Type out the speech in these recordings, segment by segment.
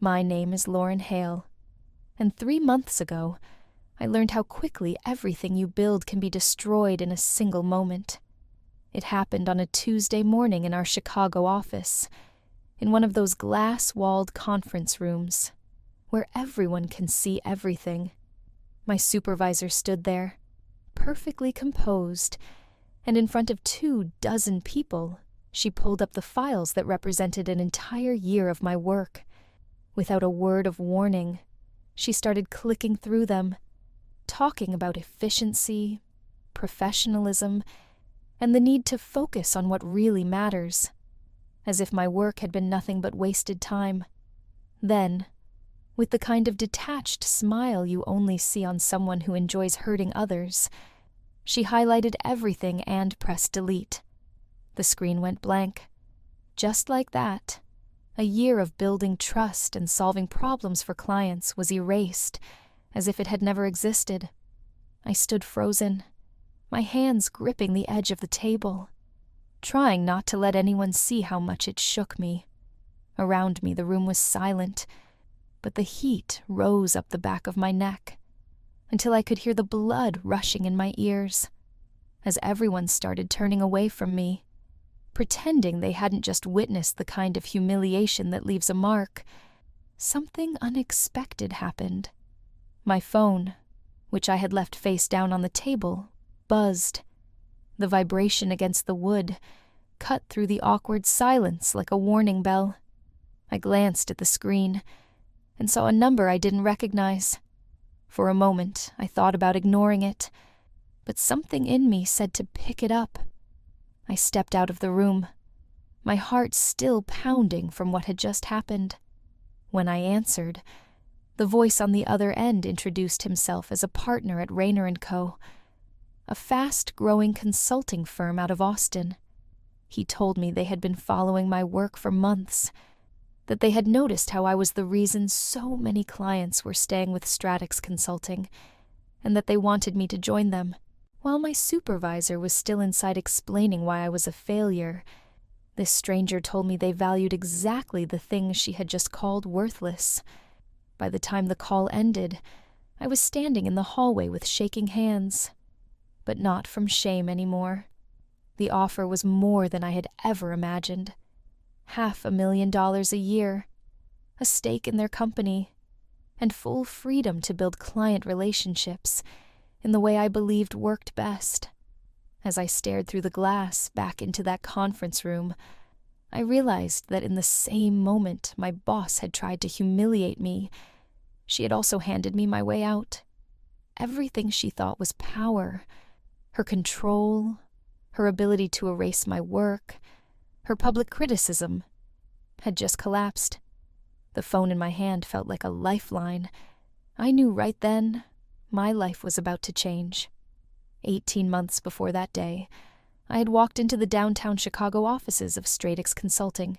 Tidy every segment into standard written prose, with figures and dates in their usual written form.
My name is Lauren Hale, and 3 months ago, I learned how quickly everything you build can be destroyed in a single moment. It happened on a Tuesday morning in our Chicago office, in one of those glass-walled conference rooms, where everyone can see everything. My supervisor stood there, perfectly composed, and in front of 24 people, she pulled up the files that represented an entire year of my work. Without a word of warning, she started clicking through them, talking about efficiency, professionalism, and the need to focus on what really matters, as if my work had been nothing but wasted time. Then, with the kind of detached smile you only see on someone who enjoys hurting others, she highlighted everything and pressed delete. The screen went blank. Just like that, a year of building trust and solving problems for clients was erased, as if it had never existed. I stood frozen, my hands gripping the edge of the table, trying not to let anyone see how much it shook me. Around me, the room was silent, but the heat rose up the back of my neck, until I could hear the blood rushing in my ears, as everyone started turning away from me, pretending they hadn't just witnessed the kind of humiliation that leaves a mark. Something unexpected happened. My phone, which I had left face down on the table, buzzed. The vibration against the wood cut through the awkward silence like a warning bell. I glanced at the screen and saw a number I didn't recognize. For a moment, I thought about ignoring it, but something in me said to pick it up. I stepped out of the room, my heart still pounding from what had just happened. When I answered, the voice on the other end introduced himself as a partner at Rayner & Co., a fast-growing consulting firm out of Austin. He told me they had been following my work for months, that they had noticed how I was the reason so many clients were staying with Stratix Consulting, and that they wanted me to join them. While my supervisor was still inside explaining why I was a failure, this stranger told me they valued exactly the things she had just called worthless. By the time the call ended, I was standing in the hallway with shaking hands, but not from shame anymore. The offer was more than I had ever imagined. $500,000 a year, a stake in their company, and full freedom to build client relationships in the way I believed worked best. As I stared through the glass back into that conference room, I realized that in the same moment my boss had tried to humiliate me, she had also handed me my way out. Everything she thought was power, her control, her ability to erase my work, her public criticism, had just collapsed. The phone in my hand felt like a lifeline. I knew right then my life was about to change. 18 months before that day, I had walked into the downtown Chicago offices of Stratix Consulting,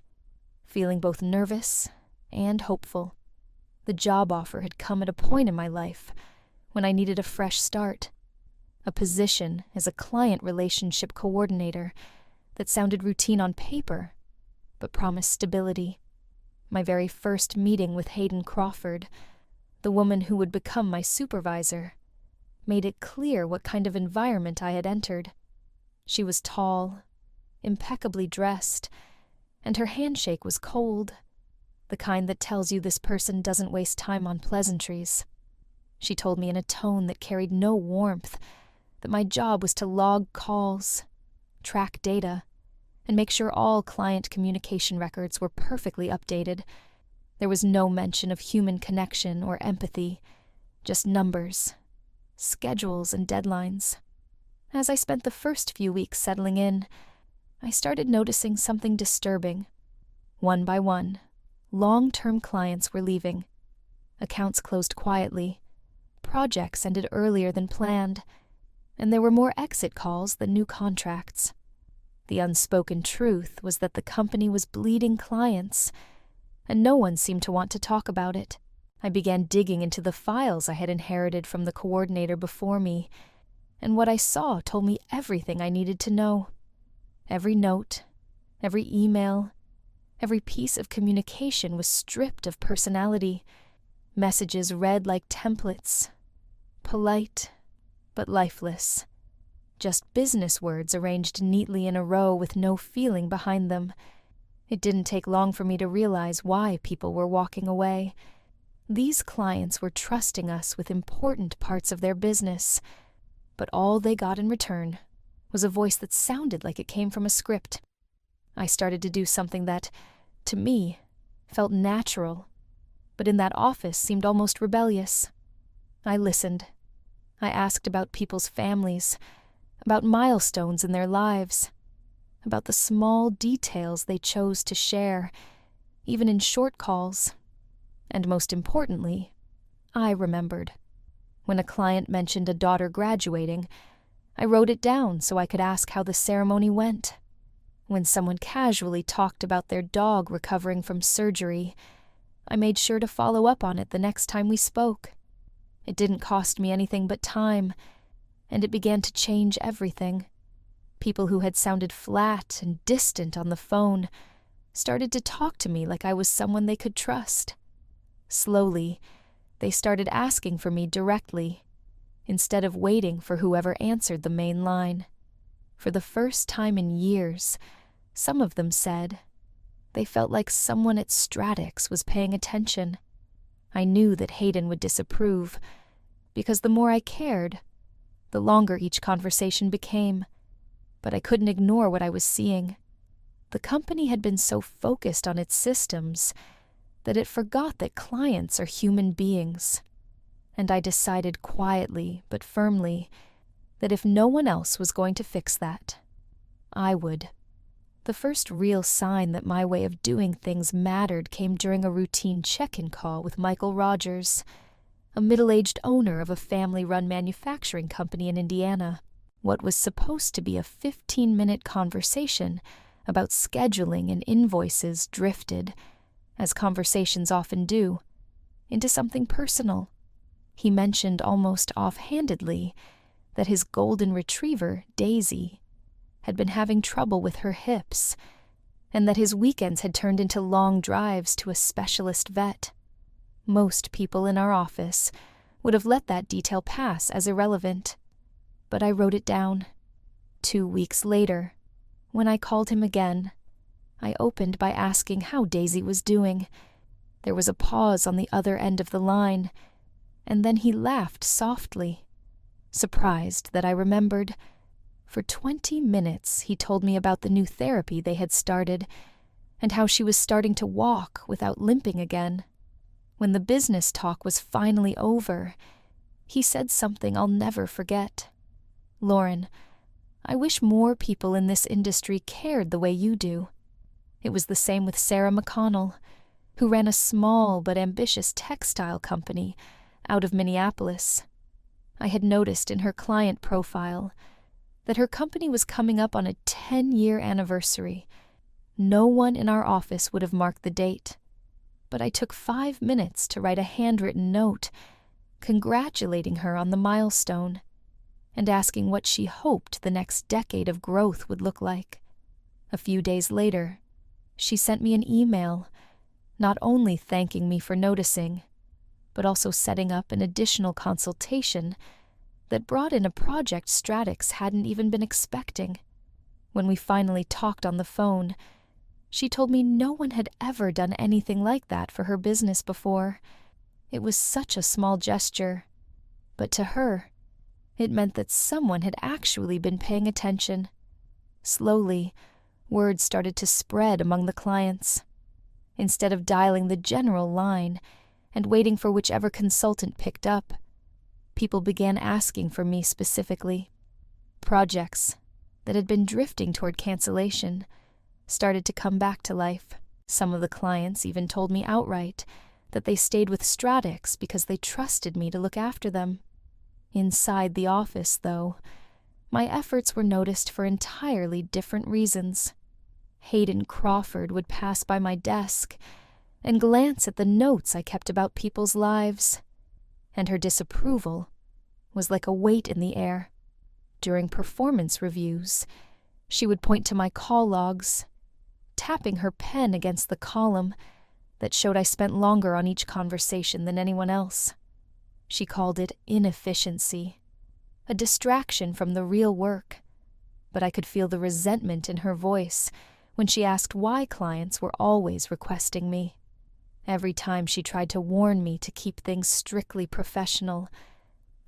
feeling both nervous and hopeful. The job offer had come at a point in my life when I needed a fresh start, a position as a client relationship coordinator that sounded routine on paper, but promised stability. My very first meeting with Hayden Crawford, the woman who would become my supervisor, made it clear what kind of environment I had entered. She was tall, impeccably dressed, and her handshake was cold, the kind that tells you this person doesn't waste time on pleasantries. She told me in a tone that carried no warmth that my job was to log calls, track data, and make sure all client communication records were perfectly updated. There was no mention of human connection or empathy, just numbers, schedules, and deadlines. As I spent the first few weeks settling in, I started noticing something disturbing. One by one, long-term clients were leaving. Accounts closed quietly. Projects ended earlier than planned, and there were more exit calls than new contracts. The unspoken truth was that the company was bleeding clients, and no one seemed to want to talk about it. I began digging into the files I had inherited from the coordinator before me, and what I saw told me everything I needed to know. Every note, every email, Every piece of communication was stripped of personality. Messages read like templates, polite but lifeless. Just business words arranged neatly in a row with no feeling behind them. It didn't take long for me to realize why people were walking away. These clients were trusting us with important parts of their business, but all they got in return was a voice that sounded like it came from a script. I started to do something that, to me, felt natural, but in that office seemed almost rebellious. I listened. I asked about people's families, about milestones in their lives, about the small details they chose to share, even in short calls. And most importantly, I remembered. When a client mentioned a daughter graduating, I wrote it down so I could ask how the ceremony went. When someone casually talked about their dog recovering from surgery, I made sure to follow up on it the next time we spoke. It didn't cost me anything but time, and it began to change everything. People who had sounded flat and distant on the phone started to talk to me like I was someone they could trust. Slowly, they started asking for me directly, instead of waiting for whoever answered the main line. For the first time in years, some of them said they felt like someone at Stratix was paying attention. I knew that Hayden would disapprove, because the more I cared, the longer each conversation became. But I couldn't ignore what I was seeing. The company had been so focused on its systems that it forgot that clients are human beings. And I decided quietly but firmly that if no one else was going to fix that, I would. The first real sign that my way of doing things mattered came during a routine check-in call with Michael Rogers, a middle-aged owner of a family-run manufacturing company in Indiana. What was supposed to be a 15-minute conversation about scheduling and invoices drifted, as conversations often do, into something personal. He mentioned almost offhandedly that his golden retriever, Daisy, had been having trouble with her hips, and that his weekends had turned into long drives to a specialist vet. Most people in our office would have let that detail pass as irrelevant, but I wrote it down. 2 weeks later, when I called him again, I opened by asking how Daisy was doing. There was a pause on the other end of the line, and then he laughed softly, surprised that I remembered. For 20 minutes he told me about the new therapy they had started, and how she was starting to walk without limping again. When the business talk was finally over, he said something I'll never forget. "Lauren, I wish more people in this industry cared the way you do." It was the same with Sarah McConnell, who ran a small but ambitious textile company out of Minneapolis. I had noticed in her client profile that her company was coming up on a 10-year anniversary. No one in our office would have marked the date, but I took 5 minutes to write a handwritten note congratulating her on the milestone and asking what she hoped the next decade of growth would look like. A few days later, she sent me an email, not only thanking me for noticing, but also setting up an additional consultation that brought in a project Stratix hadn't even been expecting. When we finally talked on the phone, she told me no one had ever done anything like that for her business before. It was such a small gesture, but to her, it meant that someone had actually been paying attention. Slowly, word started to spread among the clients. Instead of dialing the general line and waiting for whichever consultant picked up, people began asking for me specifically. Projects that had been drifting toward cancellation started to come back to life. Some of the clients even told me outright that they stayed with Stratix because they trusted me to look after them. Inside the office, though, my efforts were noticed for entirely different reasons. Hayden Crawford would pass by my desk and glance at the notes I kept about people's lives, and her disapproval was like a weight in the air. During performance reviews, she would point to my call logs, tapping her pen against the column that showed I spent longer on each conversation than anyone else. She called it inefficiency, a distraction from the real work, but I could feel the resentment in her voice when she asked why clients were always requesting me. Every time she tried to warn me to keep things strictly professional,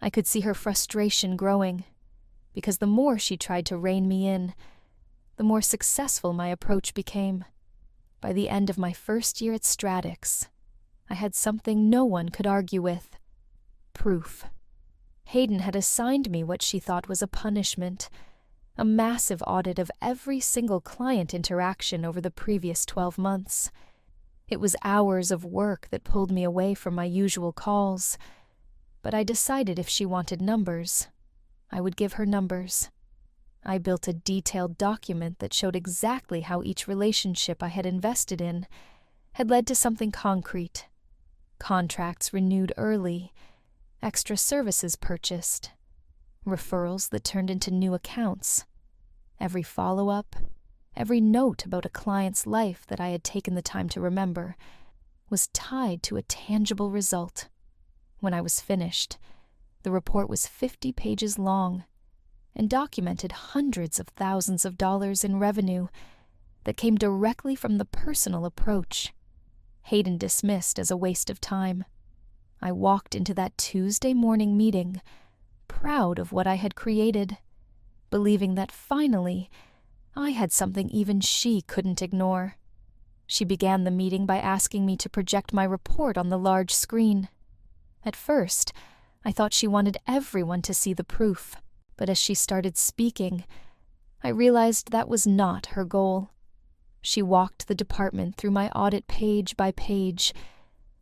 I could see her frustration growing, because the more she tried to rein me in, the more successful my approach became. By the end of my first year at Stratix, I had something no one could argue with: proof. Hayden had assigned me what she thought was a punishment, a massive audit of every single client interaction over the previous 12 months. It was hours of work that pulled me away from my usual calls, but I decided if she wanted numbers, I would give her numbers. I built a detailed document that showed exactly how each relationship I had invested in had led to something concrete: contracts renewed early, extra services purchased, referrals that turned into new accounts. Every follow-up, every note about a client's life that I had taken the time to remember was tied to a tangible result. When I was finished, the report was 50 pages long and documented hundreds of thousands of dollars in revenue that came directly from the personal approach Hayden dismissed as a waste of time. I walked into that Tuesday morning meeting proud of what I had created, believing that finally I had something even she couldn't ignore. She began the meeting by asking me to project my report on the large screen. At first, I thought she wanted everyone to see the proof, but as she started speaking, I realized that was not her goal. She walked the department through my audit page by page,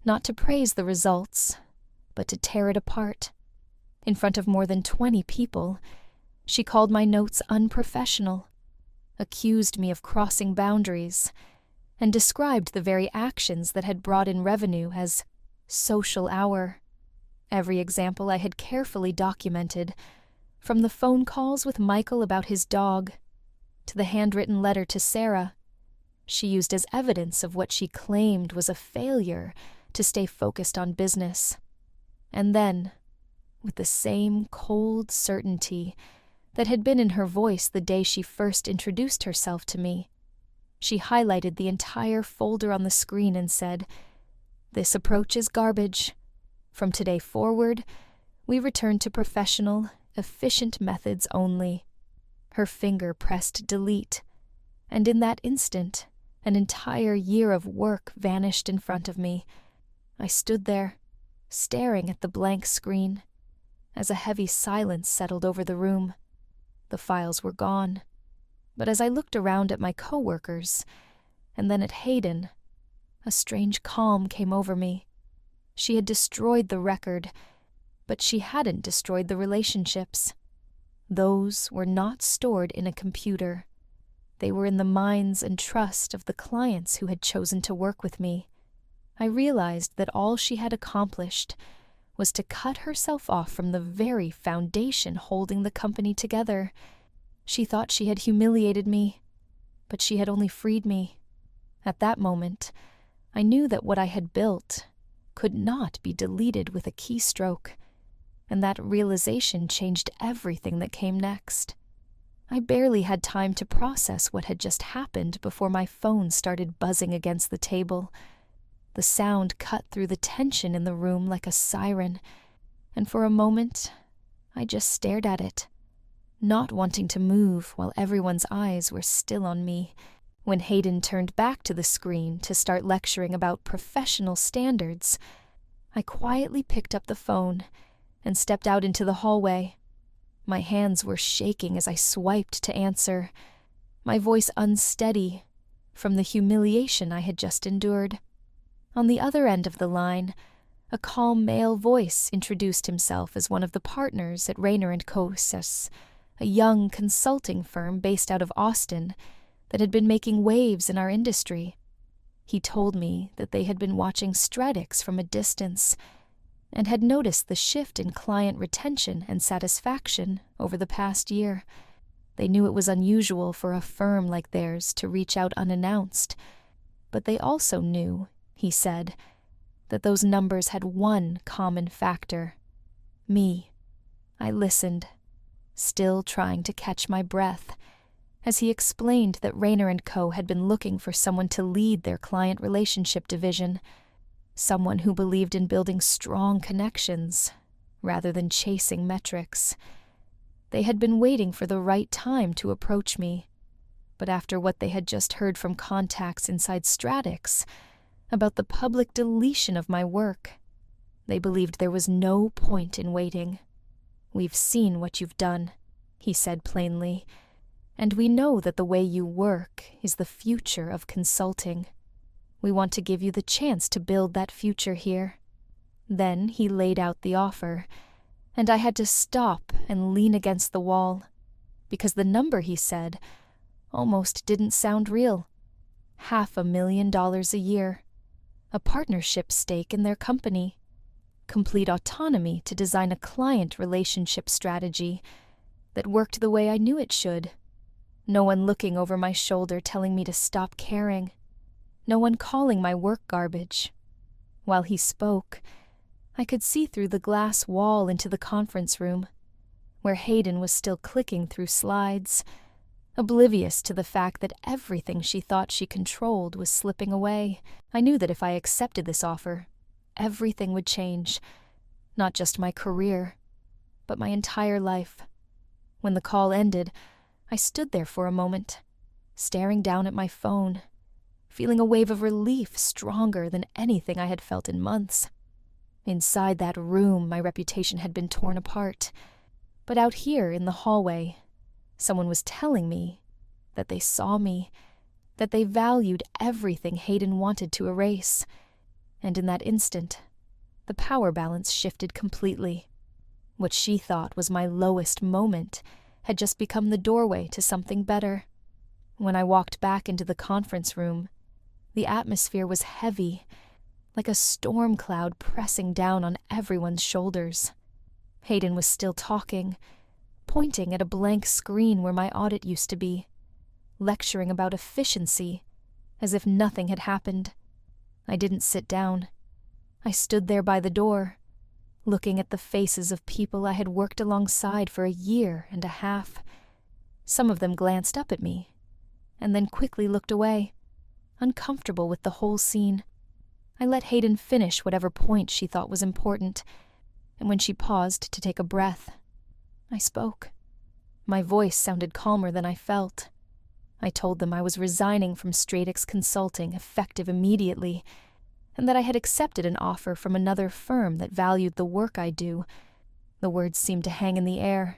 not to praise the results, but to tear it apart. In front of more than 20 people, she called my notes unprofessional, accused me of crossing boundaries, and described the very actions that had brought in revenue as social hour. Every example I had carefully documented, from the phone calls with Michael about his dog to the handwritten letter to Sarah, she used as evidence of what she claimed was a failure to stay focused on business. And then, with the same cold certainty that had been in her voice the day she first introduced herself to me, she highlighted the entire folder on the screen and said, "This approach is garbage. From today forward, we return to professional, efficient methods only." Her finger pressed delete, and in that instant, an entire year of work vanished in front of me. I stood there, staring at the blank screen, as a heavy silence settled over the room. The files were gone, but as I looked around at my coworkers, and then at Hayden, a strange calm came over me. She had destroyed the record, but she hadn't destroyed the relationships. Those were not stored in a computer. They were in the minds and trust of the clients who had chosen to work with me. I realized that all she had accomplished was to cut herself off from the very foundation holding the company together. She thought she had humiliated me, but she had only freed me. At that moment, I knew that what I had built could not be deleted with a keystroke, and that realization changed everything that came next. I barely had time to process what had just happened before my phone started buzzing against the table. The sound cut through the tension in the room like a siren, and for a moment, I just stared at it, not wanting to move while everyone's eyes were still on me. When Hayden turned back to the screen to start lecturing about professional standards, I quietly picked up the phone and stepped out into the hallway. My hands were shaking as I swiped to answer, my voice unsteady from the humiliation I had just endured. On the other end of the line, a calm male voice introduced himself as one of the partners at Rayner & Co., a young consulting firm based out of Austin that had been making waves in our industry. He told me that they had been watching Stratix from a distance and had noticed the shift in client retention and satisfaction over the past year. They knew it was unusual for a firm like theirs to reach out unannounced, but they also knew, he said, that those numbers had one common factor: me. I listened, still trying to catch my breath, as he explained that Rayner & Co. had been looking for someone to lead their client relationship division, someone who believed in building strong connections rather than chasing metrics. They had been waiting for the right time to approach me, but after what they had just heard from contacts inside Stratix about the public deletion of my work, they believed there was no point in waiting. "We've seen what you've done," he said plainly, "and we know that the way you work is the future of consulting. We want to give you the chance to build that future here." Then he laid out the offer, and I had to stop and lean against the wall, because the number he said almost didn't sound real. $500,000 a year, a partnership stake in their company, complete autonomy to design a client relationship strategy that worked the way I knew it should. No one looking over my shoulder telling me to stop caring. No one calling my work garbage. While he spoke, I could see through the glass wall into the conference room, where Hayden was still clicking through slides, oblivious to the fact that everything she thought she controlled was slipping away. I knew that if I accepted this offer, everything would change, not just my career, but my entire life. When the call ended, I stood there for a moment, staring down at my phone, feeling a wave of relief stronger than anything I had felt in months. Inside that room, my reputation had been torn apart, but out here in the hallway, someone was telling me that they saw me, that they valued everything Hayden wanted to erase, and in that instant, the power balance shifted completely. What she thought was my lowest moment had just become the doorway to something better. When I walked back into the conference room, the atmosphere was heavy, like a storm cloud pressing down on everyone's shoulders. Hayden was still talking, pointing at a blank screen where my audit used to be, lecturing about efficiency, as if nothing had happened. I didn't sit down. I stood there by the door, looking at the faces of people I had worked alongside for 1.5 years. Some of them glanced up at me, and then quickly looked away, uncomfortable with the whole scene. I let Hayden finish whatever point she thought was important, and when she paused to take a breath, I spoke. My voice sounded calmer than I felt. I told them I was resigning from Stratix Consulting, effective immediately, and that I had accepted an offer from another firm that valued the work I do. The words seemed to hang in the air,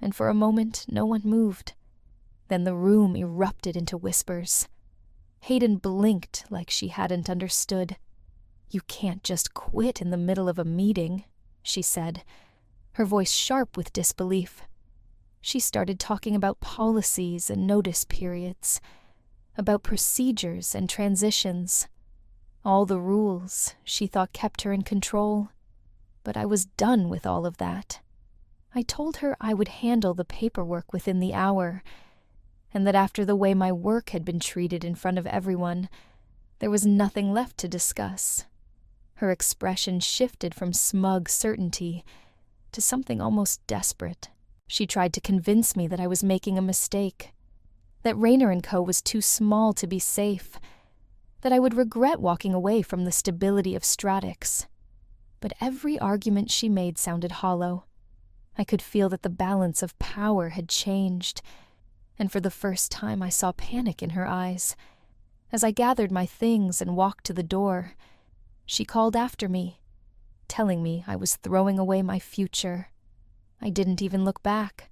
and for a moment no one moved. Then the room erupted into whispers. Hayden blinked like she hadn't understood. "You can't just quit in the middle of a meeting," she said, her voice sharp with disbelief. She started talking about policies and notice periods, about procedures and transitions, all the rules she thought kept her in control. But I was done with all of that. I told her I would handle the paperwork within the hour, and that after the way my work had been treated in front of everyone, there was nothing left to discuss. Her expression shifted from smug certainty to something almost desperate. She tried to convince me that I was making a mistake, that Rayner & Co. was too small to be safe, that I would regret walking away from the stability of Stratix. But every argument she made sounded hollow. I could feel that the balance of power had changed, and for the first time I saw panic in her eyes. As I gathered my things and walked to the door, she called after me, telling me I was throwing away my future. I didn't even look back.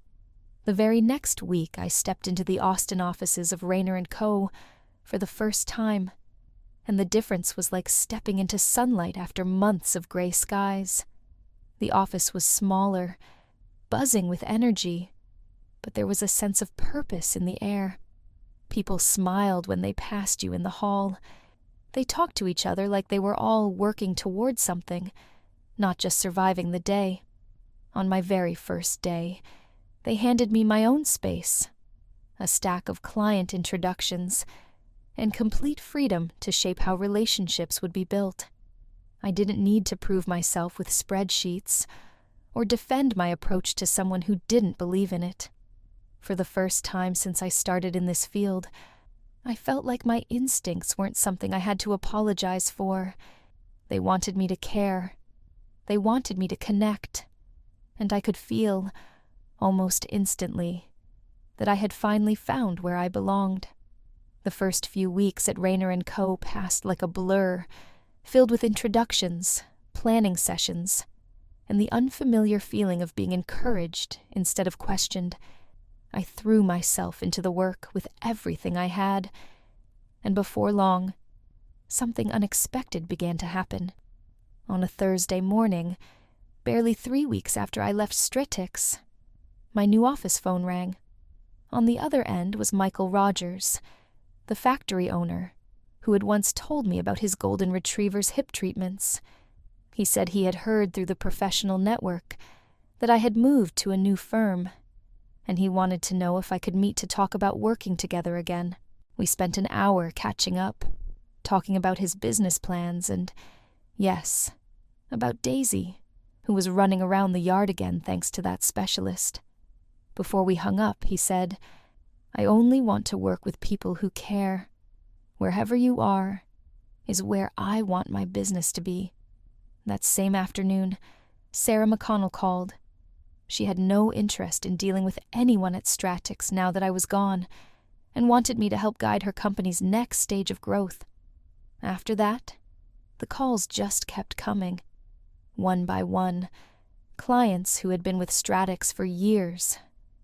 The very next week I stepped into the Austin offices of Rayner & Co. for the first time, and the difference was like stepping into sunlight after months of gray skies. The office was smaller, buzzing with energy, but there was a sense of purpose in the air. People smiled when they passed you in the hall. They talked to each other like they were all working toward something, not just surviving the day. On my very first day, They handed me my own space, a stack of client introductions, and complete freedom to shape how relationships would be built. I didn't need to prove myself with spreadsheets or defend my approach to someone who didn't believe in it. For the first time since I started in this field, I felt like my instincts weren't something I had to apologize for. They wanted me to care. They wanted me to connect. And I could feel, almost instantly, that I had finally found where I belonged. The first few weeks at Rayner & Co. passed like a blur, filled with introductions, planning sessions, and the unfamiliar feeling of being encouraged instead of questioned. I threw myself into the work with everything I had, and before long, something unexpected began to happen. On a Thursday morning, barely 3 weeks after I left Stritix, my new office phone rang. On the other end was Michael Rogers, the factory owner, who had once told me about his golden retriever's hip treatments. He said he had heard through the professional network that I had moved to a new firm, and he wanted to know if I could meet to talk about working together again. We spent an hour catching up, talking about his business plans and, yes, about Daisy, who was running around the yard again thanks to that specialist. Before we hung up, he said, "I only want to work with people who care. Wherever you are is where I want my business to be." That same afternoon, Sarah McConnell called. She had no interest in dealing with anyone at Stratix now that I was gone, and wanted me to help guide her company's next stage of growth. After that, the calls just kept coming. One by one, clients who had been with Stratix for years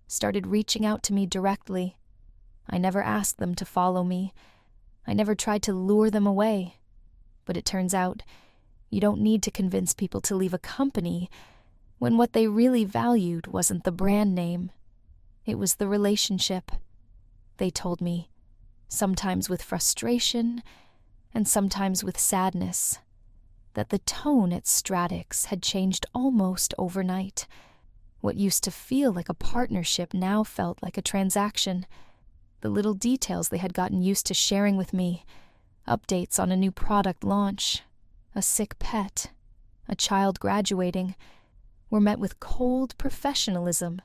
started reaching out to me directly. I never asked them to follow me. I never tried to lure them away. But it turns out, you don't need to convince people to leave a company when what they really valued wasn't the brand name. It was the relationship. They told me, sometimes with frustration and sometimes with sadness, that the tone at Stratix had changed almost overnight. What used to feel like a partnership now felt like a transaction. The little details they had gotten used to sharing with me, updates on a new product launch, a sick pet, a child graduating, were met with cold professionalism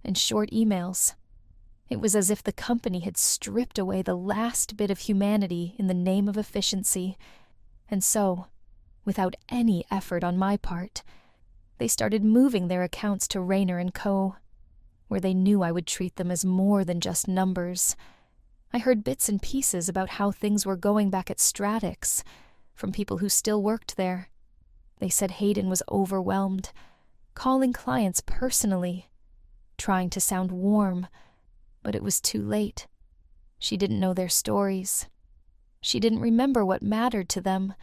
and short emails. It was as if the company had stripped away the last bit of humanity in the name of efficiency, and so, without any effort on my part, they started moving their accounts to Rayner & Co., where they knew I would treat them as more than just numbers. I heard bits and pieces about how things were going back at Stratix from people who still worked there. They said Hayden was overwhelmed, calling clients personally, trying to sound warm, but it was too late. She didn't know their stories. She didn't remember what mattered to them,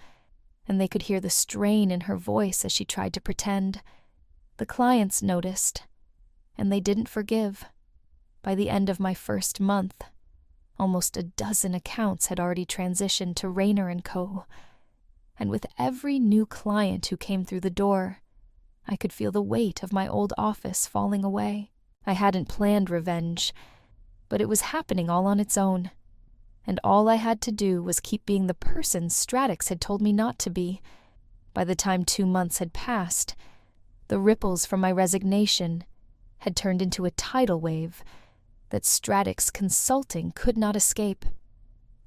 and they could hear the strain in her voice as she tried to pretend. The clients noticed, and they didn't forgive. By the end of my first month, almost a dozen accounts had already transitioned to Rayner & Co., and with every new client who came through the door, I could feel the weight of my old office falling away. I hadn't planned revenge, but it was happening all on its own, and all I had to do was keep being the person Stratix had told me not to be. By the time 2 months had passed, the ripples from my resignation had turned into a tidal wave that Stratix Consulting could not escape.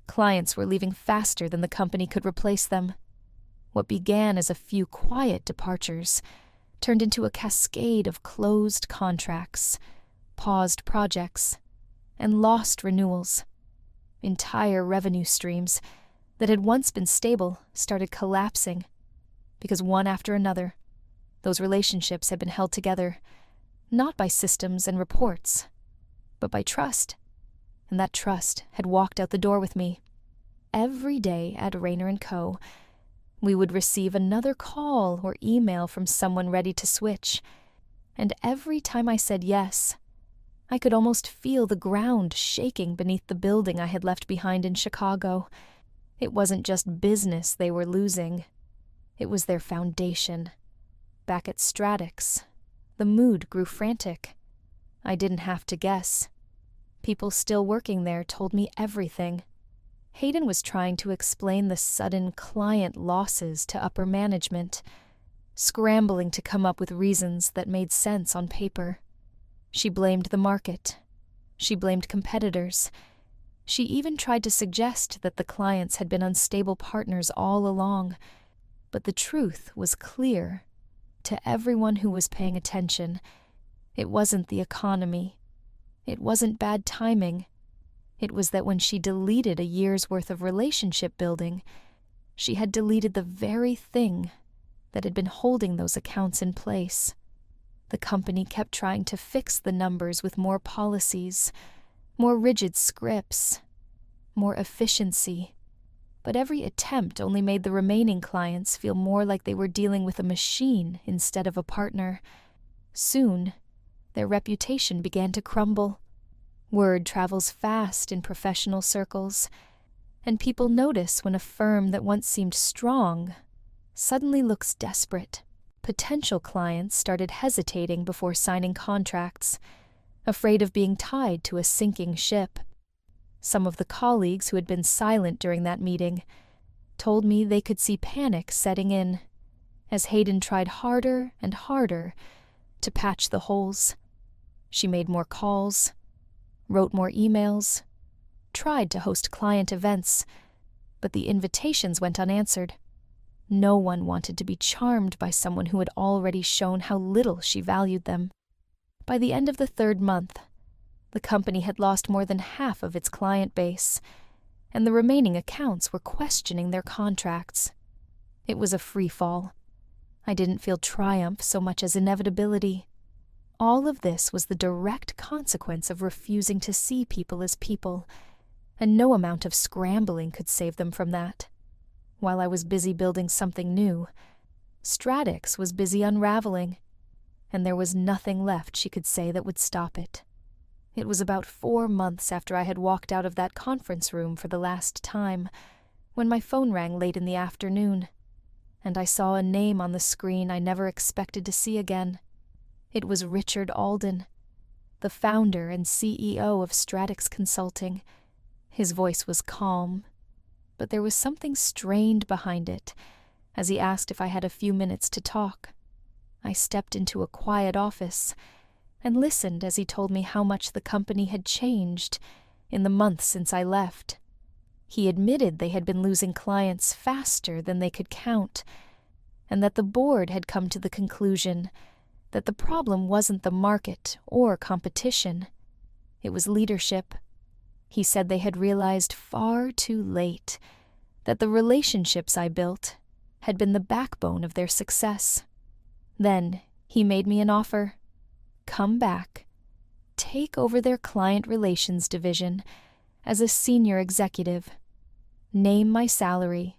Clients were leaving faster than the company could replace them. What began as a few quiet departures turned into a cascade of closed contracts, paused projects, and lost renewals. Entire revenue streams that had once been stable started collapsing because one after another, those relationships had been held together, not by systems and reports, but by trust, and that trust had walked out the door with me. Every day at Rayner & Co., we would receive another call or email from someone ready to switch, and every time I said yes, I could almost feel the ground shaking beneath the building I had left behind in Chicago. It wasn't just business they were losing. It was their foundation. Back at Stratix, the mood grew frantic. I didn't have to guess. People still working there told me everything. Hayden was trying to explain the sudden client losses to upper management, scrambling to come up with reasons that made sense on paper. She blamed the market. She blamed competitors. She even tried to suggest that the clients had been unstable partners all along, but the truth was clear. To everyone who was paying attention, it wasn't the economy. It wasn't bad timing. It was that when she deleted a year's worth of relationship building, she had deleted the very thing that had been holding those accounts in place. The company kept trying to fix the numbers with more policies, more rigid scripts, more efficiency. But every attempt only made the remaining clients feel more like they were dealing with a machine instead of a partner. Soon, their reputation began to crumble. Word travels fast in professional circles, and people notice when a firm that once seemed strong suddenly looks desperate. Potential clients started hesitating before signing contracts, afraid of being tied to a sinking ship. Some of the colleagues who had been silent during that meeting told me they could see panic setting in as Hayden tried harder and harder to patch the holes. She made more calls, wrote more emails, tried to host client events, but the invitations went unanswered. No one wanted to be charmed by someone who had already shown how little she valued them. By the end of the 3rd month, the company had lost more than half of its client base, and the remaining accounts were questioning their contracts. It was a free fall. I didn't feel triumph so much as inevitability. All of this was the direct consequence of refusing to see people as people, and no amount of scrambling could save them from that. While I was busy building something new, Stratix was busy unraveling, and there was nothing left she could say that would stop it. It was about 4 months after I had walked out of that conference room for the last time, when my phone rang late in the afternoon, and I saw a name on the screen I never expected to see again. It was Richard Alden, the founder and CEO of Stratix Consulting. His voice was calm, but there was something strained behind it as he asked if I had a few minutes to talk. I stepped into a quiet office and listened as he told me how much the company had changed in the months since I left. He admitted they had been losing clients faster than they could count, and that the board had come to the conclusion that the problem wasn't the market or competition. It was leadership. He said they had realized far too late that the relationships I built had been the backbone of their success. Then he made me an offer. Come back, take over their client relations division as a senior executive, name my salary,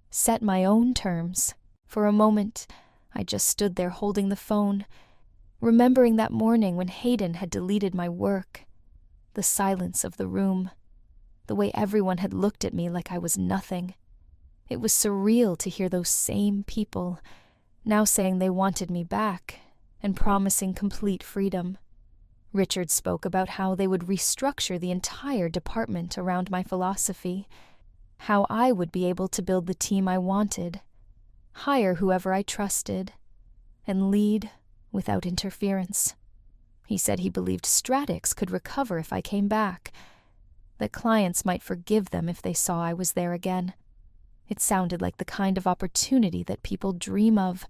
set my own terms. For a moment, I just stood there holding the phone, remembering that morning when Hayden had deleted my work, the silence of the room, the way everyone had looked at me like I was nothing. It was surreal to hear those same people now saying they wanted me back and promising complete freedom. Richard spoke about how they would restructure the entire department around my philosophy, how I would be able to build the team I wanted, hire whoever I trusted, and lead without interference. He said he believed Stratix could recover if I came back, that clients might forgive them if they saw I was there again. It sounded like the kind of opportunity that people dream of,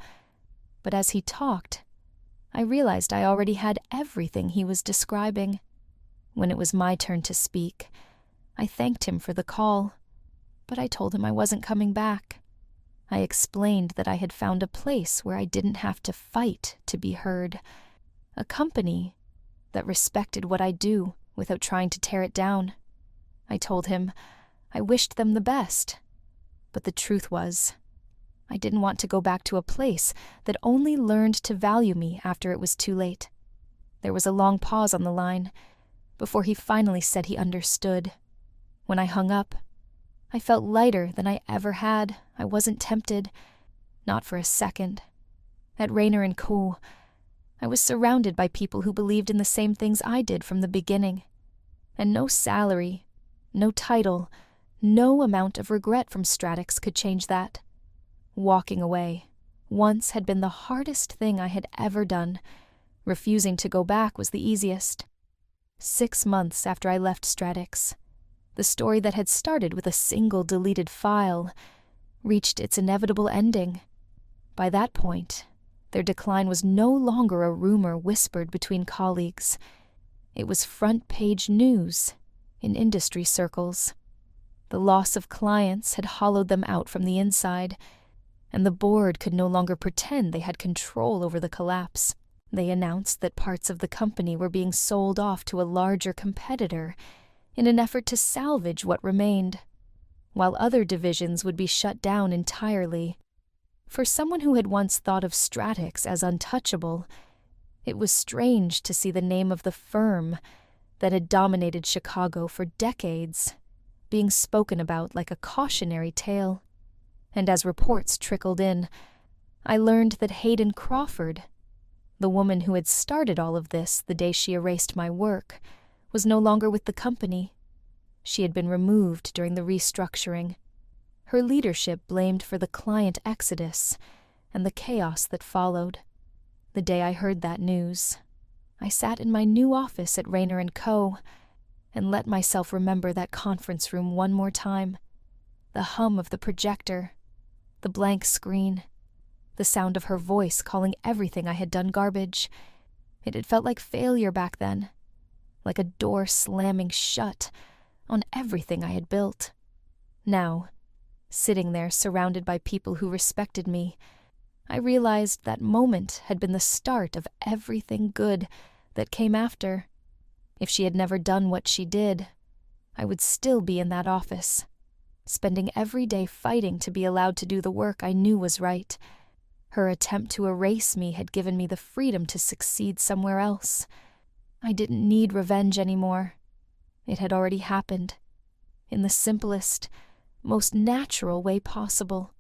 but as he talked, I realized I already had everything he was describing. When it was my turn to speak, I thanked him for the call, but I told him I wasn't coming back. I explained that I had found a place where I didn't have to fight to be heard, a company that respected what I do without trying to tear it down. I told him I wished them the best, but the truth was, I didn't want to go back to a place that only learned to value me after it was too late. There was a long pause on the line before he finally said he understood. When I hung up, I felt lighter than I ever had. I wasn't tempted, not for a second. At Rayner & Co., I was surrounded by people who believed in the same things I did from the beginning. And no salary, no title, no amount of regret from Stratix could change that. Walking away once had been the hardest thing I had ever done. Refusing to go back was the easiest. 6 months after I left Stratix, the story that had started with a single deleted file reached its inevitable ending. By that point, their decline was no longer a rumor whispered between colleagues. It was front-page news in industry circles. The loss of clients had hollowed them out from the inside, and the board could no longer pretend they had control over the collapse. They announced that parts of the company were being sold off to a larger competitor in an effort to salvage what remained, while other divisions would be shut down entirely. For someone who had once thought of Stratix as untouchable, it was strange to see the name of the firm that had dominated Chicago for decades being spoken about like a cautionary tale. And as reports trickled in, I learned that Hayden Crawford, the woman who had started all of this the day she erased my work, was no longer with the company. She had been removed during the restructuring, her leadership blamed for the client exodus and the chaos that followed. The day I heard that news, I sat in my new office at Rayner & Co. and let myself remember that conference room one more time. The hum of the projector, the blank screen, the sound of her voice calling everything I had done garbage. It had felt like failure back then, like a door slamming shut on everything I had built. Now, sitting there surrounded by people who respected me, I realized that moment had been the start of everything good that came after. If she had never done what she did, I would still be in that office, spending every day fighting to be allowed to do the work I knew was right. Her attempt to erase me had given me the freedom to succeed somewhere else. I didn't need revenge anymore. It had already happened, in the simplest, most natural way possible.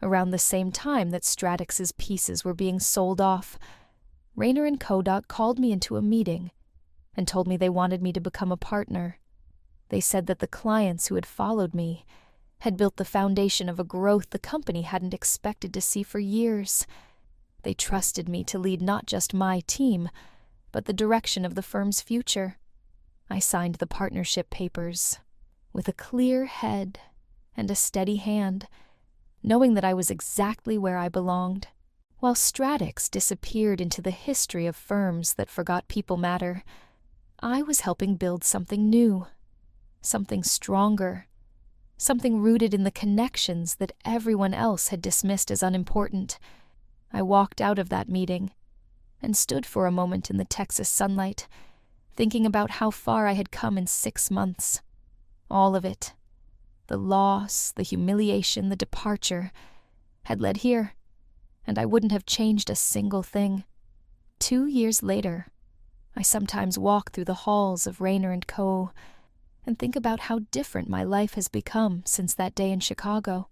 Around the same time that Stratix's pieces were being sold off, Rayner & Kodak called me into a meeting and told me they wanted me to become a partner. They said that the clients who had followed me had built the foundation of a growth the company hadn't expected to see for years. They trusted me to lead not just my team, but the direction of the firm's future. I signed the partnership papers with a clear head and a steady hand, knowing that I was exactly where I belonged. While Stratix disappeared into the history of firms that forgot people matter, I was helping build something new, something stronger, something rooted in the connections that everyone else had dismissed as unimportant. I walked out of that meeting and stood for a moment in the Texas sunlight, thinking about how far I had come in 6 months. All of it, the loss, the humiliation, the departure, had led here, and I wouldn't have changed a single thing. 2 years later, I sometimes walk through the halls of Rayner & Co. and think about how different my life has become since that day in Chicago.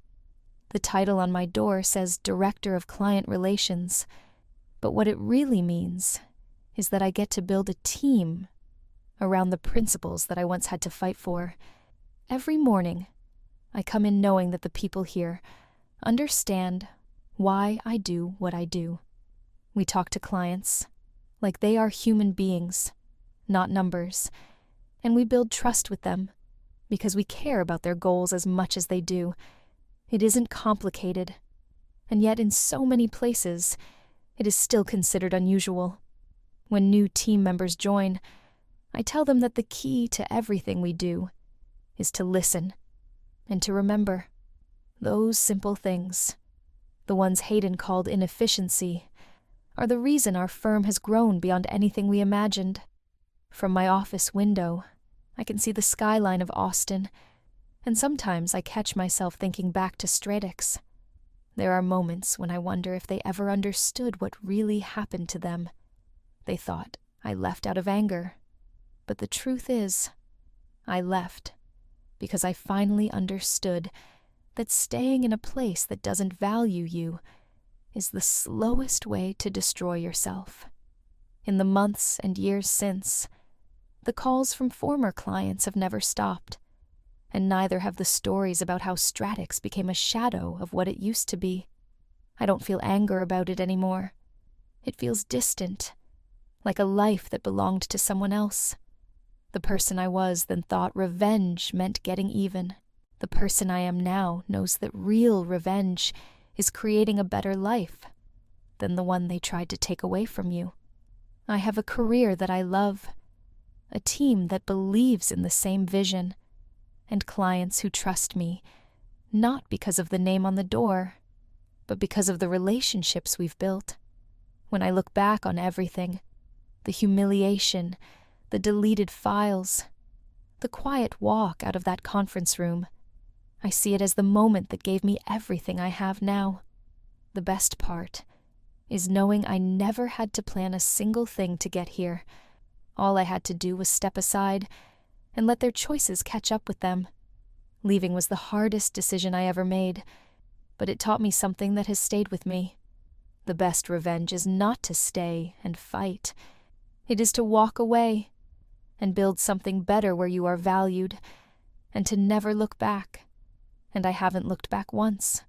The title on my door says Director of Client Relations, but what it really means is that I get to build a team around the principles that I once had to fight for. Every morning, I come in knowing that the people here understand why I do what I do. We talk to clients like they are human beings, not numbers, and we build trust with them because we care about their goals as much as they do. It isn't complicated, and yet in so many places, it is still considered unusual. When new team members join, I tell them that the key to everything we do is to listen and to remember those simple things. The ones Hayden called inefficiency are the reason our firm has grown beyond anything we imagined. From my office window, I can see the skyline of Austin, and sometimes I catch myself thinking back to Stratix. There are moments when I wonder if they ever understood what really happened to them. They thought I left out of anger, but the truth is, I left because I finally understood that staying in a place that doesn't value you is the slowest way to destroy yourself. In the months and years since, the calls from former clients have never stopped, and neither have the stories about how Stratix became a shadow of what it used to be. I don't feel anger about it anymore. It feels distant, like a life that belonged to someone else. The person I was then thought revenge meant getting even. The person I am now knows that real revenge is creating a better life than the one they tried to take away from you. I have a career that I love, a team that believes in the same vision, and clients who trust me, not because of the name on the door, but because of the relationships we've built. When I look back on everything, the humiliation, the deleted files, the quiet walk out of that conference room, I see it as the moment that gave me everything I have now. The best part is knowing I never had to plan a single thing to get here. All I had to do was step aside and let their choices catch up with them. Leaving was the hardest decision I ever made, but it taught me something that has stayed with me. The best revenge is not to stay and fight. It is to walk away and build something better where you are valued, and to never look back. And I haven't looked back once.